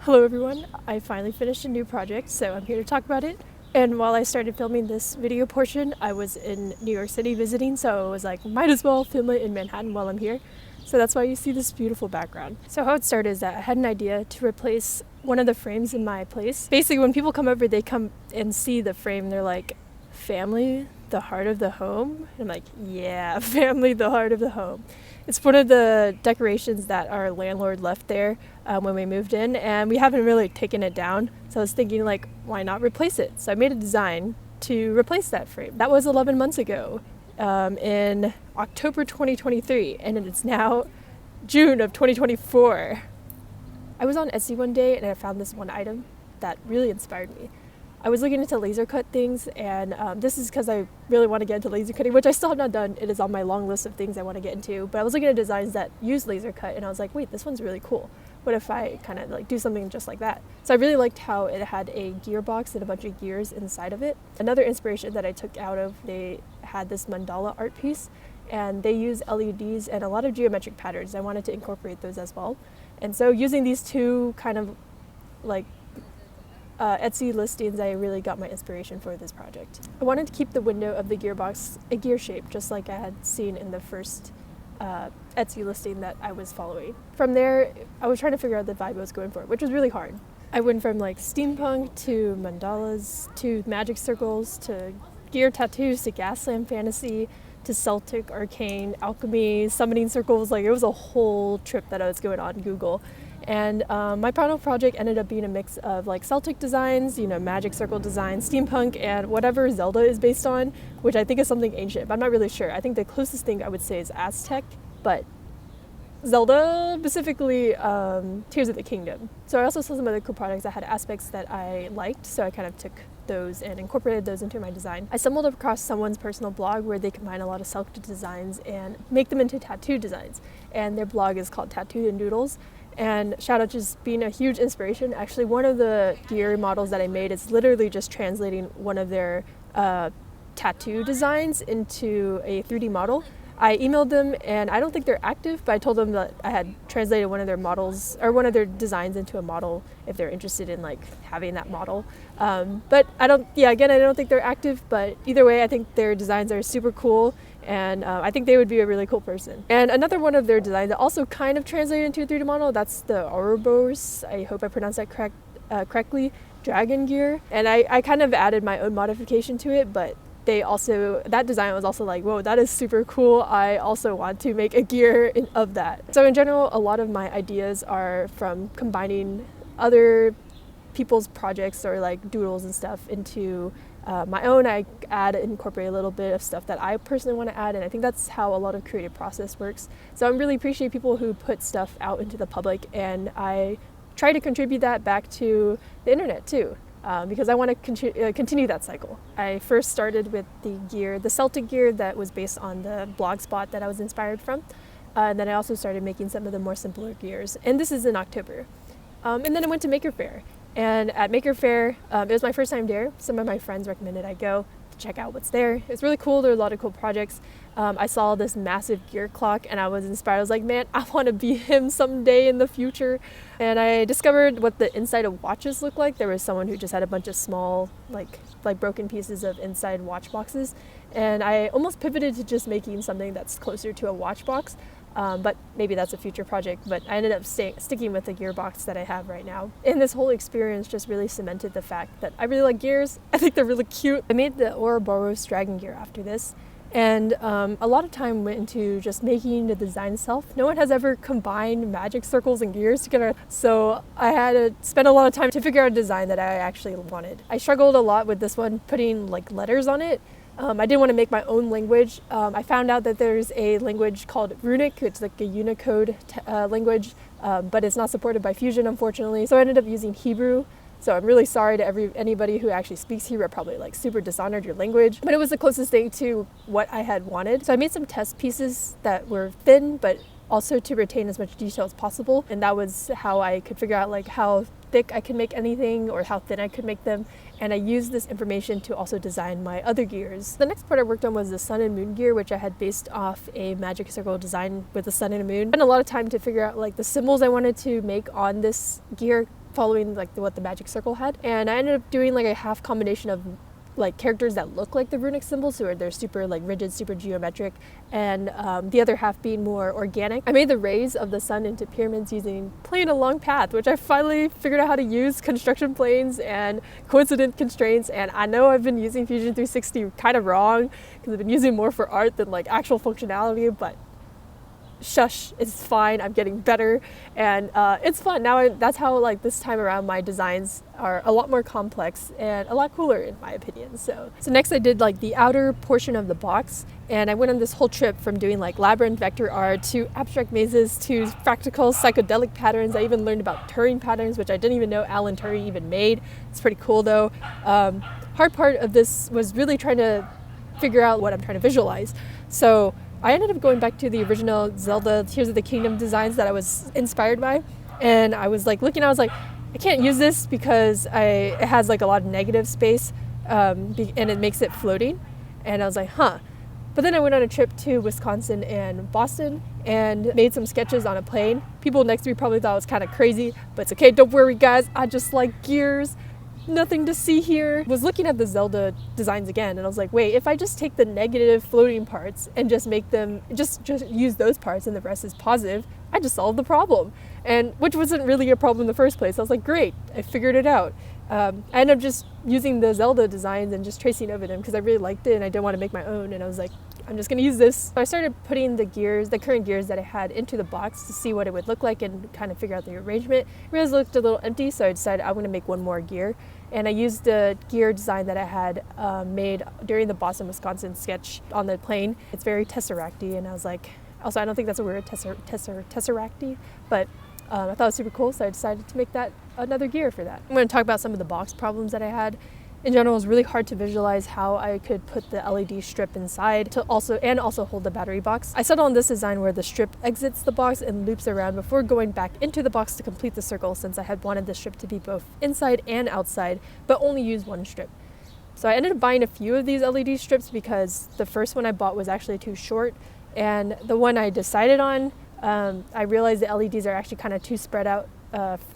Hello everyone, I finally finished a new project, so I'm here to talk about it. And while I started filming this video portion, I was in New York City visiting, so I was like, might as well film it in Manhattan while I'm here. So that's why you see this beautiful background. So how it started is that I had an idea to replace one of the frames in my place. Basically, when people come over, they come and see the frame, they're like, family, the heart of the home? And I'm like, yeah, family, the heart of the home. It's one of the decorations that our landlord left there when we moved in, and we haven't really taken it down. So I was thinking, like, why not replace it? So I made a design to replace that frame. That was 11 months ago in October 2023, and it's now June of 2024. I was on Etsy one day and I found this one item that really inspired me. I was looking into laser cut things, and this is because I really want to get into laser cutting, which I still have not done. It is on my long list of things I want to get into, but I was looking at designs that use laser cut, and I was like, wait, this one's really cool. What if I kind of like do something just like that? So I really liked how it had a gearbox and a bunch of gears inside of it. Another inspiration that I took out of, they had this mandala art piece, and they use LEDs and a lot of geometric patterns. I wanted to incorporate those as well. And so using these two kind of like Etsy listings, I really got my inspiration for this project. I wanted to keep the window of the gearbox a gear shape, just like I had seen in the first Etsy listing that I was following. From there, I was trying to figure out the vibe I was going for, which was really hard. I went from like steampunk to mandalas to magic circles to gear tattoos to Gaslamp fantasy to Celtic, arcane, alchemy, summoning circles. Like, it was a whole trip that I was going on Google. And my final project ended up being a mix of like Celtic designs, magic circle designs, steampunk, and whatever Zelda is based on, which I think is something ancient, but I'm not really sure. I think the closest thing I would say is Aztec, but Zelda, specifically Tears of the Kingdom. So I also saw some other cool projects that had aspects that I liked, so I kind of took those and incorporated those into my design. I stumbled across someone's personal blog where they combine a lot of Celtic designs and make them into tattoo designs, and their blog is called Tattooed and Doodles. And shout out to just being a huge inspiration. Actually, one of the gear models that I made is literally just translating one of their tattoo designs into a 3D model. I emailed them, and I don't think they're active, but I told them that I had translated one of their models or one of their designs into a model if they're interested in like having that model. But I don't think they're active, but either way, I think their designs are super cool. And I think they would be a really cool person. And another one of their designs that also kind of translated into a 3D model, that's the Ouroboros, I hope I pronounced that correctly, dragon gear. And I kind of added my own modification to it, but that design was also like, whoa, that is super cool. I also want to make a gear of that. So in general, a lot of my ideas are from combining other people's projects or like doodles and stuff into my own. I incorporate a little bit of stuff that I personally want to add, and I think that's how a lot of creative process works. So I really appreciate people who put stuff out into the public, and I try to contribute that back to the internet too, because I want to continue that cycle. I first started with the Celtic gear that was based on the blogspot that I was inspired from, and then I also started making some of the more simpler gears, and this is in October. And then I went to Maker Faire. And at Maker Faire, it was my first time there. Some of my friends recommended I go to check out what's there. It's really cool. There are a lot of cool projects. I saw this massive gear clock, and I was inspired. I was like, man, I want to be him someday in the future. And I discovered what the inside of watches look like. There was someone who just had a bunch of small, like broken pieces of inside watch boxes. And I almost pivoted to just making something that's closer to a watch box. But maybe that's a future project, but I ended up sticking with the gearbox that I have right now. And this whole experience just really cemented the fact that I really like gears. I think they're really cute. I made the Ouroboros dragon gear after this, and a lot of time went into just making the design itself. No one has ever combined magic circles and gears together, so I had to spend a lot of time to figure out a design that I actually wanted. I struggled a lot with this one, putting like letters on it. I didn't want to make my own language. I found out that there's a language called Runic. It's like a Unicode language, but it's not supported by Fusion, unfortunately. So I ended up using Hebrew. So I'm really sorry to anybody who actually speaks Hebrew. I probably like super dishonored your language, but it was the closest thing to what I had wanted. So I made some test pieces that were thin, but also to retain as much detail as possible. And that was how I could figure out like how thick I could make anything or how thin I could make them. And I used this information to also design my other gears. The next part I worked on was the sun and moon gear, which I had based off a magic circle design with the sun and a moon. I spent a lot of time to figure out like the symbols I wanted to make on this gear following like what the magic circle had, and I ended up doing like a half combination of like characters that look like the runic symbols, so they're super like rigid, super geometric, and the other half being more organic. I made the rays of the sun into pyramids using plane along path, which I finally figured out how to use construction planes and coincident constraints. And I know I've been using Fusion 360 kind of wrong because I've been using more for art than like actual functionality, but shush, it's fine. I'm getting better, and it's fun now. That's how like this time around my designs are a lot more complex and a lot cooler in my opinion. So next I did like the outer portion of the box, and I went on this whole trip from doing like labyrinth vector art to abstract mazes to practical psychedelic patterns. I even learned about Turing patterns, which I didn't even know Alan Turing even made. It's pretty cool though. Hard part of this was really trying to figure out what I'm trying to visualize. So I ended up going back to the original Zelda Tears of the Kingdom designs that I was inspired by, and I was like looking, I was like, I can't use this because it has like a lot of negative space, and it makes it floating, and I was like, huh. But then I went on a trip to Wisconsin and Boston and made some sketches on a plane. People next to me probably thought I was kind of crazy, but it's okay, don't worry guys, I just like gears. Nothing to see here. Was looking at the Zelda designs again, and I was like, wait, if I just take the negative floating parts and just make them, just use those parts and the rest is positive, I just solved the problem. And which wasn't really a problem in the first place. I was like, great, I figured it out. I ended up just using the Zelda designs and just tracing over them because I really liked it and I didn't want to make my own, and I was like, I'm just gonna use this. So I started putting the current gears that I had into the box to see what it would look like and kind of figure out the arrangement. I realized it looked a little empty, so I decided I'm gonna make one more gear. And I used the gear design that I had made during the Boston, Wisconsin sketch on the plane. It's very tesseracty, and I was like, also I don't think that's a word, tesseracty, but I thought it was super cool, so I decided to make that another gear for that. I'm going to talk about some of the box problems that I had. In general, it was really hard to visualize how I could put the LED strip inside to also hold the battery box. I settled on this design where the strip exits the box and loops around before going back into the box to complete the circle, since I had wanted the strip to be both inside and outside, but only use one strip. So I ended up buying a few of these LED strips because the first one I bought was actually too short, and the one I decided on, I realized the LEDs are actually kind of too spread out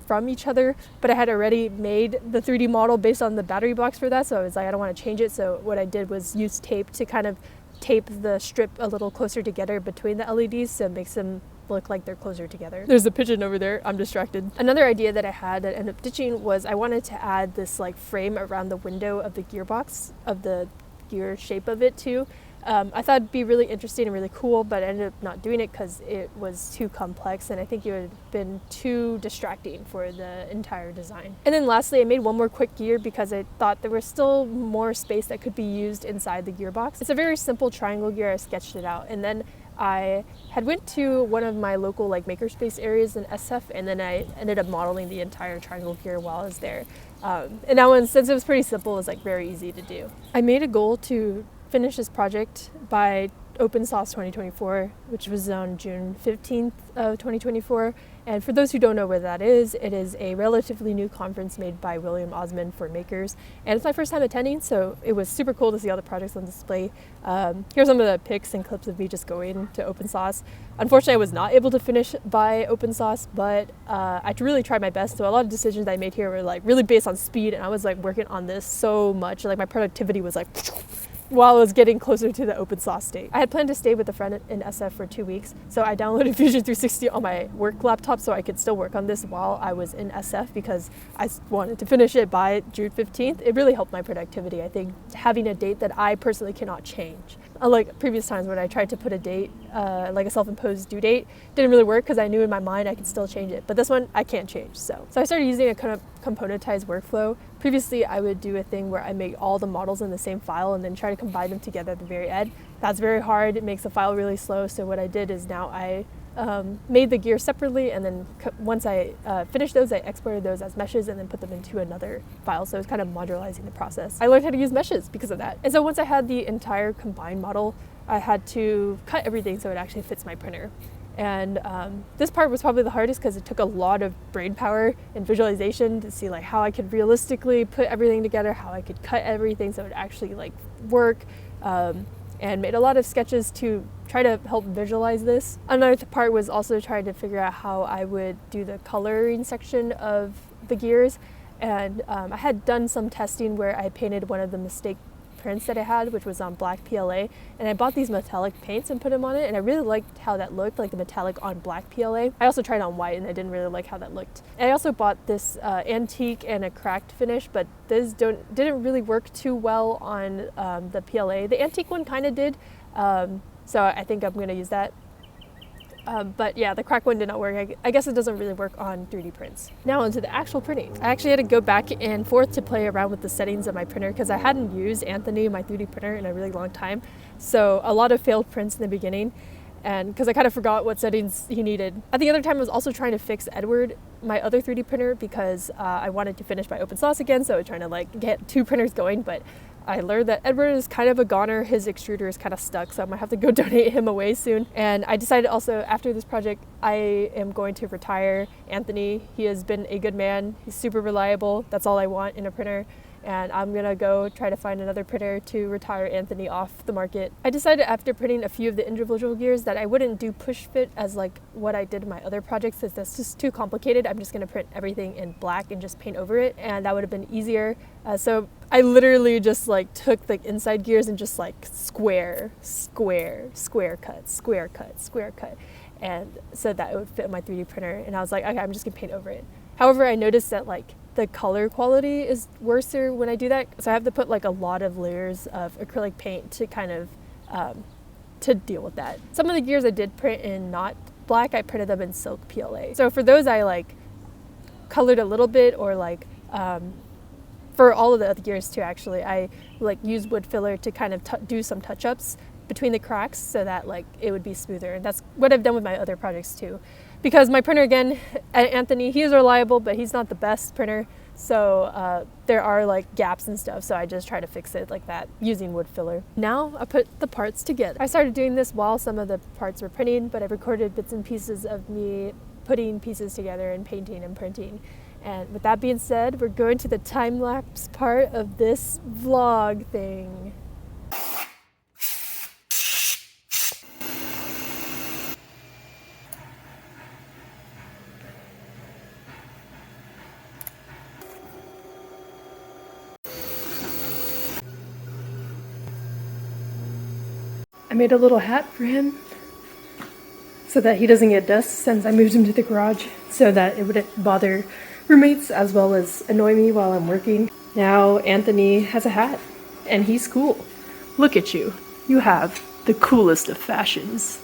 from each other, but I had already made the 3D model based on the battery box for that, so I was like, I don't want to change it. So what I did was use tape to kind of tape the strip a little closer together between the LEDs, so it makes them look like they're closer together. There's a pigeon over there, I'm distracted. Another idea that I had that ended up ditching was I wanted to add this like frame around the window of the gearbox, of the gear shape of it too. I thought it'd be really interesting and really cool, but I ended up not doing it because it was too complex and I think it would have been too distracting for the entire design. And then lastly, I made one more quick gear because I thought there was still more space that could be used inside the gearbox. It's a very simple triangle gear. I sketched it out, and then I had went to one of my local like makerspace areas in SF, and then I ended up modeling the entire triangle gear while I was there. And that one, since it was pretty simple, it was like very easy to do. I made a goal to finish this project by Open Sauce 2024, which was on June 15th of 2024. And for those who don't know what that is, it is a relatively new conference made by William Osmond for makers. And it's my first time attending, so it was super cool to see all the projects on display. Here's some of the pics and clips of me just going to Open Sauce. Unfortunately, I was not able to finish by Open Sauce, but I really tried my best. So a lot of decisions I made here were like really based on speed, and I was like working on this so much. Like my productivity was like while I was getting closer to the Open Sauce date. I had planned to stay with a friend in SF for 2 weeks, so I downloaded Fusion 360 on my work laptop so I could still work on this while I was in SF because I wanted to finish it by June 15th. It really helped my productivity, I think, having a date that I personally cannot change. Unlike previous times when I tried to put a date, like a self-imposed due date, didn't really work because I knew in my mind I could still change it. But this one, I can't change. So I started using a kind of componentized workflow. Previously, I would do a thing where I make all the models in the same file and then try to combine them together at the very end. That's very hard. It makes the file really slow. So what I did is now I made the gear separately, and then once I finished those, I exported those as meshes and then put them into another file. So it was kind of modularizing the process. I learned how to use meshes because of that. And so once I had the entire combined model, I had to cut everything so it actually fits my printer. And this part was probably the hardest because it took a lot of brain power and visualization to see like how I could realistically put everything together, how I could cut everything so it would actually like work. And made a lot of sketches to try to help visualize this. Another part was also trying to figure out how I would do the coloring section of the gears, and I had done some testing where I painted one of the mistake prints that I had, which was on black PLA, and I bought these metallic paints and put them on it, and I really liked how that looked, like the metallic on black PLA. I also tried on white and I didn't really like how that looked. And I also bought this antique and a cracked finish, but those didn't really work too well on the PLA. The antique one kind of did, so I think I'm going to use that. But yeah, the crack one did not work. I guess it doesn't really work on 3D prints. Now onto the actual printing. I actually had to go back and forth to play around with the settings of my printer because I hadn't used Anthony, my 3D printer, in a really long time. So a lot of failed prints in the beginning, and because I kind of forgot what settings he needed. At the other time, I was also trying to fix Edward, my other 3D printer, because I wanted to finish my open source again, so I was trying to like get 2 printers going, but I learned that Edward is kind of a goner. His extruder is kind of stuck, so I might have to go donate him away soon. And I decided also after this project, I am going to retire Anthony. He has been a good man. He's super reliable. That's all I want in a printer. And I'm gonna go try to find another printer to retire Anthony off the market. I decided after printing a few of the individual gears that I wouldn't do push fit as like what I did in my other projects, since that's just too complicated. I'm just gonna print everything in black and just paint over it, and that would have been easier. So I literally just like took the inside gears and just like square cut, and so that it would fit my 3D printer. And I was like, okay, I'm just gonna paint over it. However, I noticed that like the color quality is worse when I do that, so I have to put like a lot of layers of acrylic paint to kind of to deal with that. Some of the gears I did print in not black, I printed them in silk PLA. So for those I like colored a little bit, or like for all of the other gears too, actually I like used wood filler to kind of do some touch-ups between the cracks so that like it would be smoother. And that's what I've done with my other projects too. Because my printer, again, Anthony, he is reliable, but he's not the best printer. So there are like gaps and stuff. So I just try to fix it like that using wood filler. Now I put the parts together. I started doing this while some of the parts were printing, but I recorded bits and pieces of me putting pieces together and painting and printing. And with that being said, we're going to the time-lapse part of this vlog thing. I made a little hat for him so that he doesn't get dust, since I moved him to the garage so that it wouldn't bother roommates as well as annoy me while I'm working. Now Anthony has a hat and he's cool. Look at you. You have the coolest of fashions.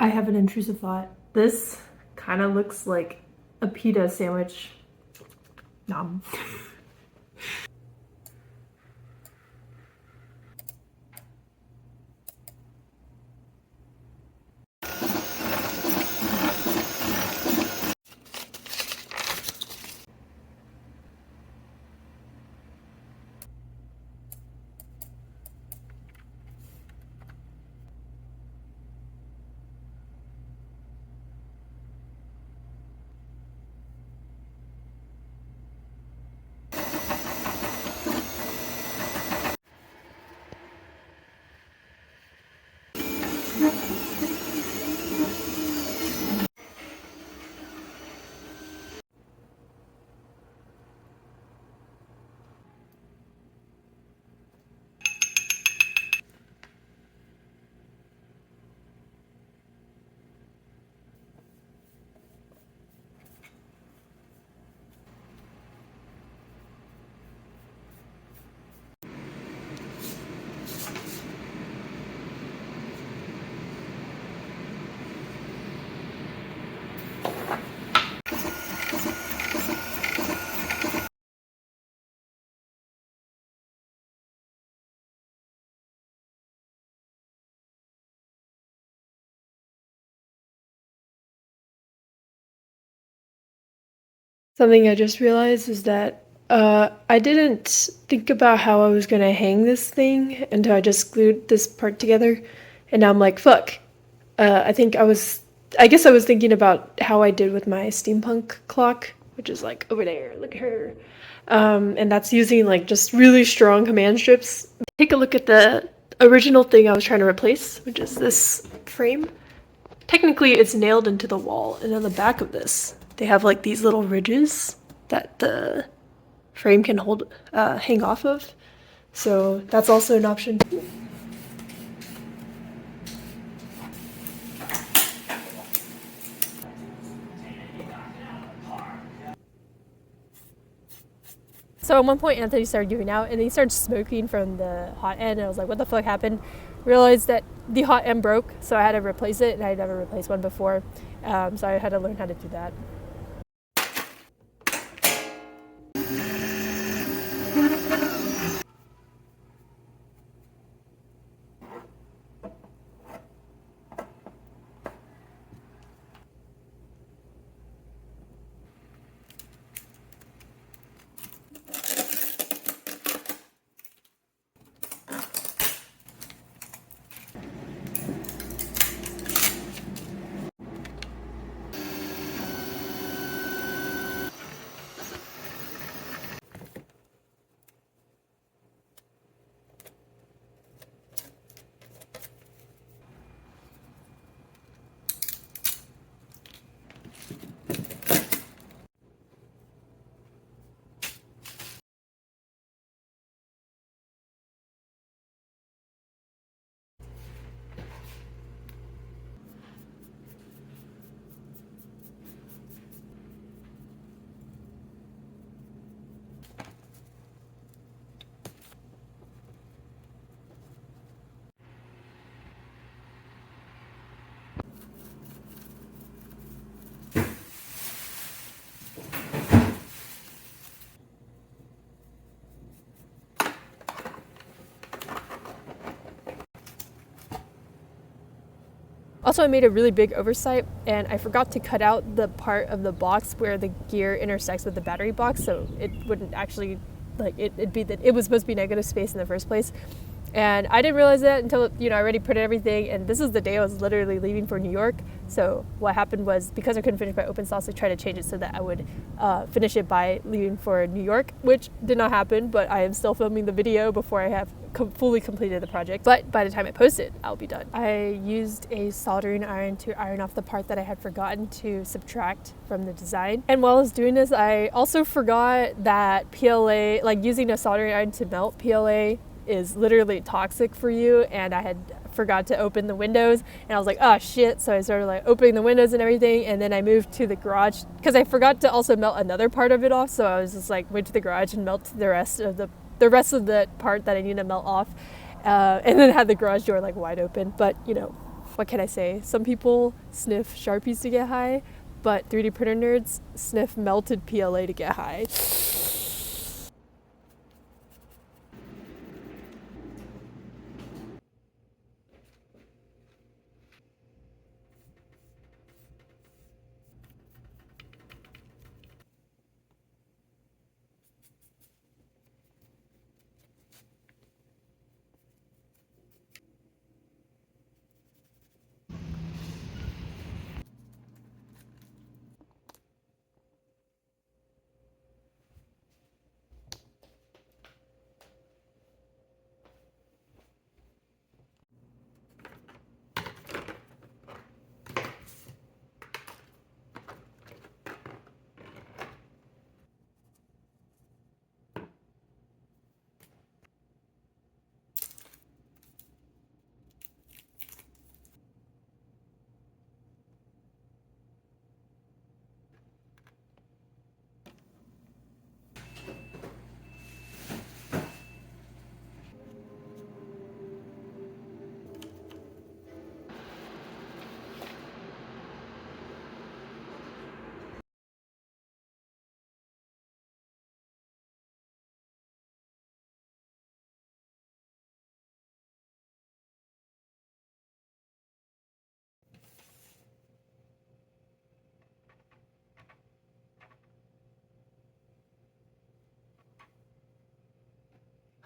I have an intrusive thought. This kind of looks like a pita sandwich. Nom. Something I just realized is that I didn't think about how I was gonna hang this thing until I just glued this part together, and now I'm like, fuck. I guess I was thinking about how I did with my steampunk clock, which is like over there, look at her. And that's using like just really strong command strips. Take a look at the original thing I was trying to replace, which is this frame. Technically, it's nailed into the wall, and on the back of this, they have like these little ridges that the frame can hang off of. So that's also an option. So at one point, Anthony started giving out, and he started smoking from the hot end. And I was like, "What the fuck happened?" Realized that the hot end broke, so I had to replace it, and I had never replaced one before, so I had to learn how to do that. Also, I made a really big oversight, and I forgot to cut out the part of the box where the gear intersects with the battery box, so it wouldn't actually, like, it'd be that it was supposed to be negative space in the first place. And I didn't realize that until, I already printed everything, and this is the day I was literally leaving for New York. So what happened was, because I couldn't finish my open sauce, I tried to change it so that I would finish it by leaving for New York, which did not happen, but I am still filming the video before I have fully completed the project. But by the time I post it, I'll be done. I used a soldering iron to iron off the part that I had forgotten to subtract from the design. And while I was doing this, I also forgot that PLA, like using a soldering iron to melt PLA, is literally toxic for you, and I had forgot to open the windows, and I was like, oh shit. So I started like opening the windows and everything, and then I moved to the garage because I forgot to also melt another part of it off. So I was just like, went to the garage and melt the rest of the part that I need to melt off, and then had the garage door like wide open. But what can I say? Some people sniff Sharpies to get high, but 3D printer nerds sniff melted PLA to get high.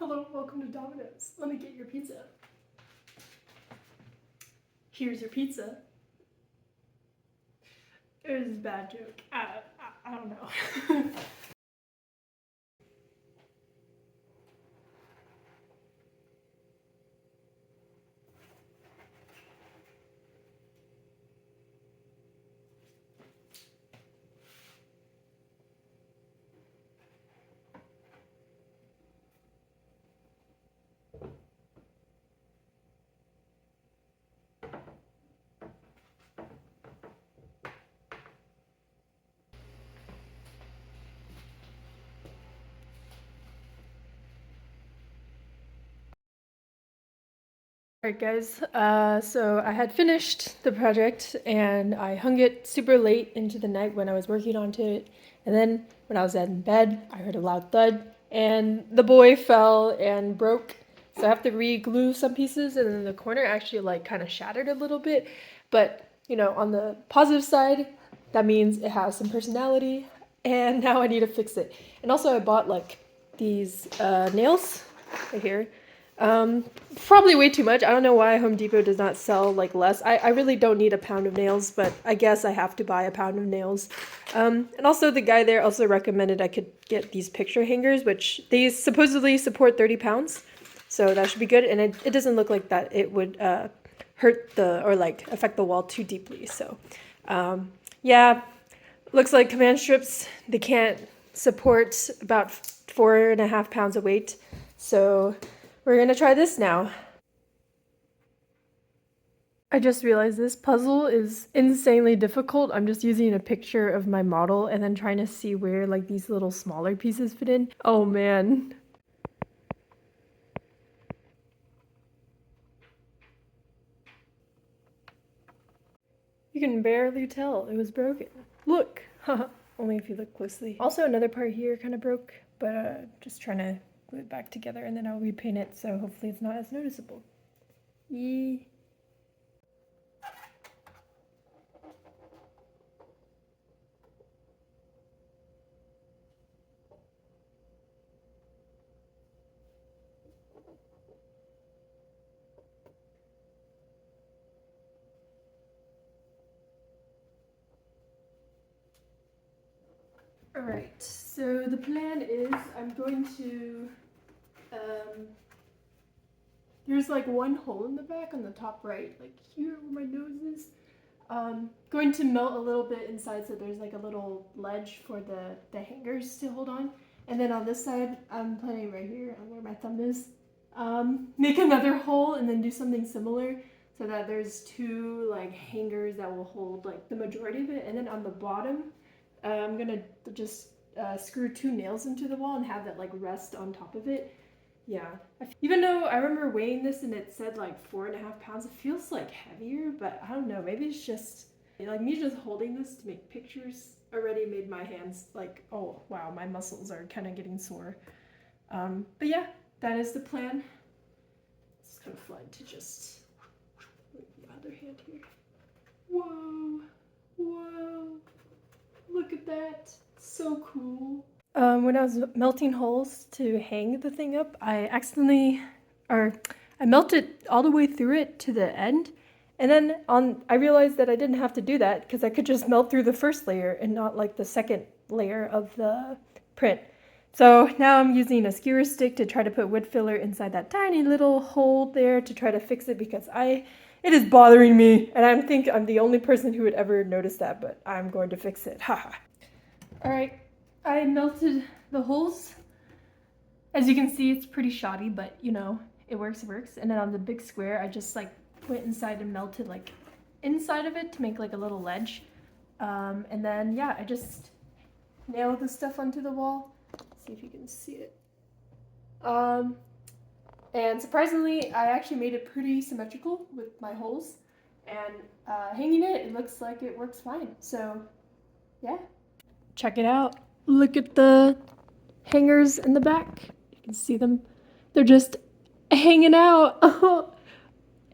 Hello, welcome to Domino's. Let me get your pizza. Here's your pizza. It was a bad joke. I don't know. Alright guys, so I had finished the project and I hung it super late into the night when I was working on it, and then when I was in bed I heard a loud thud and the boy fell and broke, so I have to re-glue some pieces, and then the corner actually like kind of shattered a little bit, but you know, on the positive side that means it has some personality and now I need to fix it. And also I bought like these nails right here. Probably way too much. I don't know why Home Depot does not sell like less. I really don't need a pound of nails, but I guess I have to buy a pound of nails. And also the guy there also recommended I could get these picture hangers, which they supposedly support 30 pounds. So that should be good. And it doesn't look like that it would hurt or like affect the wall too deeply. So yeah, looks like command strips, they can't support about 4.5 pounds of weight. So we're gonna try this now. I just realized this puzzle is insanely difficult. I'm just using a picture of my model and then trying to see where like these little smaller pieces fit in. Oh man. You can barely tell it was broken. Look! Only if you look closely. Also another part here kind of broke, but just trying to glue it back together and then I'll repaint it, so hopefully it's not as noticeable. Yee. Alright, so the plan is I'm going to, there's like one hole in the back on the top right, like here where my nose is. Going to melt a little bit inside so there's like a little ledge for the hangers to hold on. And then on this side, I'm planning right here on where my thumb is, make another hole and then do something similar so that there's two like hangers that will hold like the majority of it. And then on the bottom, I'm gonna just screw 2 nails into the wall and have that like rest on top of it. Yeah, even though I remember weighing this and it said like 4.5 pounds, it feels like heavier, but I don't know, maybe it's just like me just holding this to make pictures already made my hands like, oh wow, my muscles are kind of getting sore. But yeah, that is the plan. It's kind of fun to just the other hand here. Whoa, whoa, look at that, so cool. When I was melting holes to hang the thing up, I melted all the way through it to the end. And then I realized that I didn't have to do that because I could just melt through the first layer and not like the second layer of the print. So now I'm using a skewer stick to try to put wood filler inside that tiny little hole there to try to fix it because it is bothering me. And I think I'm the only person who would ever notice that, but I'm going to fix it. Haha. All right. I melted the holes. As you can see, it's pretty shoddy, but you know, it works, it works. And then on the big square, I just like went inside and melted like inside of it to make like a little ledge. And then yeah, I just nailed the stuff onto the wall. Let's see if you can see it. And surprisingly, I actually made it pretty symmetrical with my holes. And hanging it looks like it works fine. So yeah, check it out. Look at the hangers in the back. You can see them. They're just hanging out.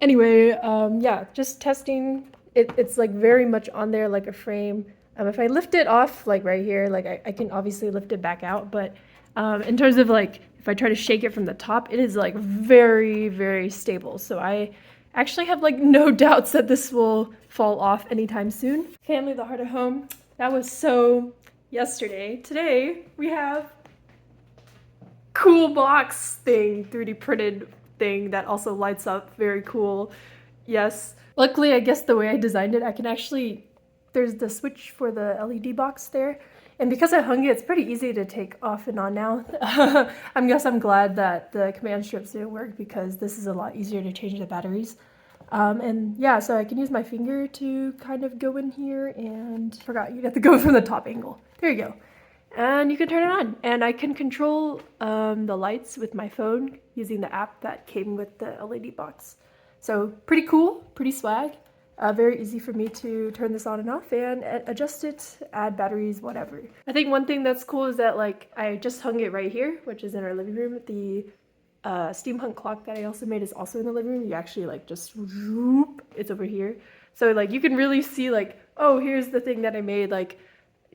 Anyway, yeah, just testing. It's like very much on there like a frame. If I lift it off like right here, like I can obviously lift it back out, but in terms of like if I try to shake it from the top, it is like very, very stable. So I actually have like no doubts that this will fall off anytime soon. Family, the heart of home. That was so yesterday. Today we have cool box thing, 3D printed thing that also lights up. Very cool. Yes. Luckily, I guess the way I designed it, I can actually, there's the switch for the LED box there. And because I hung it, it's pretty easy to take off and on now. I guess I'm glad that the command strips didn't work because this is a lot easier to change the batteries. And yeah, so I can use my finger to kind of go in here and forgot you have to go from the top angle. There you go. And you can turn it on. And I can control the lights with my phone using the app that came with the LED box. So pretty cool, pretty swag. Very easy for me to turn this on and off and adjust it, add batteries, whatever. I think one thing that's cool is that like I just hung it right here, which is in our living room. The steampunk clock that I also made is also in the living room. You actually like just whoop, it's over here. So like you can really see like, oh, here's the thing that I made like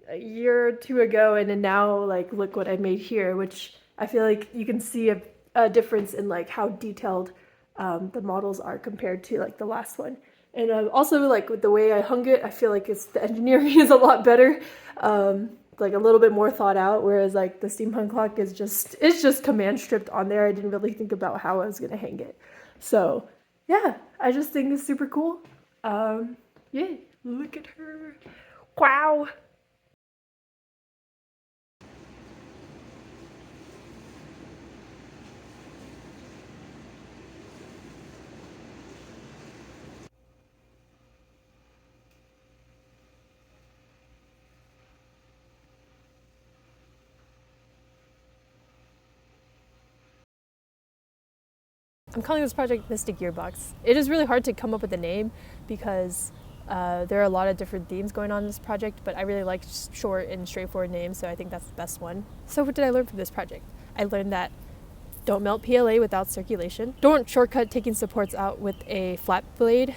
a year or two ago, and then now like look what I made here, which I feel like you can see a difference in like how detailed the models are compared to like the last one. And also like with the way I hung it, I feel like the engineering is a lot better, like a little bit more thought out, whereas like the steampunk clock is just command stripped on there. I didn't really think about how I was gonna hang it. So yeah, I just think it's super cool. Yeah, look at her. Wow. I'm calling this project Mystic Gearbox. It is really hard to come up with a name because there are a lot of different themes going on in this project, but I really like short and straightforward names, so I think that's the best one. So what did I learn from this project? I learned that don't melt PLA without circulation. Don't shortcut taking supports out with a flat blade.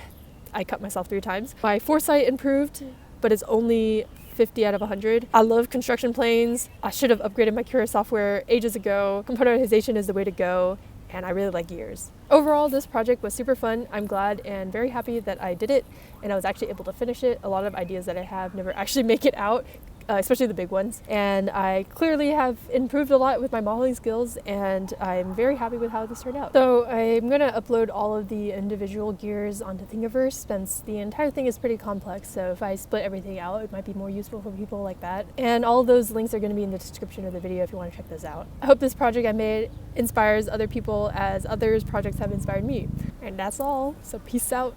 I cut myself 3 times. My foresight improved, but it's only 50 out of 100. I love construction planes. I should have upgraded my Cura software ages ago. Componentization is the way to go. And I really like gears. Overall, this project was super fun. I'm glad and very happy that I did it and I was actually able to finish it. A lot of ideas that I have never actually make it out, especially the big ones. And I clearly have improved a lot with my modeling skills and I'm very happy with how this turned out. So I'm gonna upload all of the individual gears onto Thingiverse since the entire thing is pretty complex. So if I split everything out, it might be more useful for people like that. And all of those links are gonna be in the description of the video if you wanna check those out. I hope this project I made inspires other people as others projects have inspired me. And that's all, so peace out.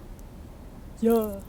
Yeah.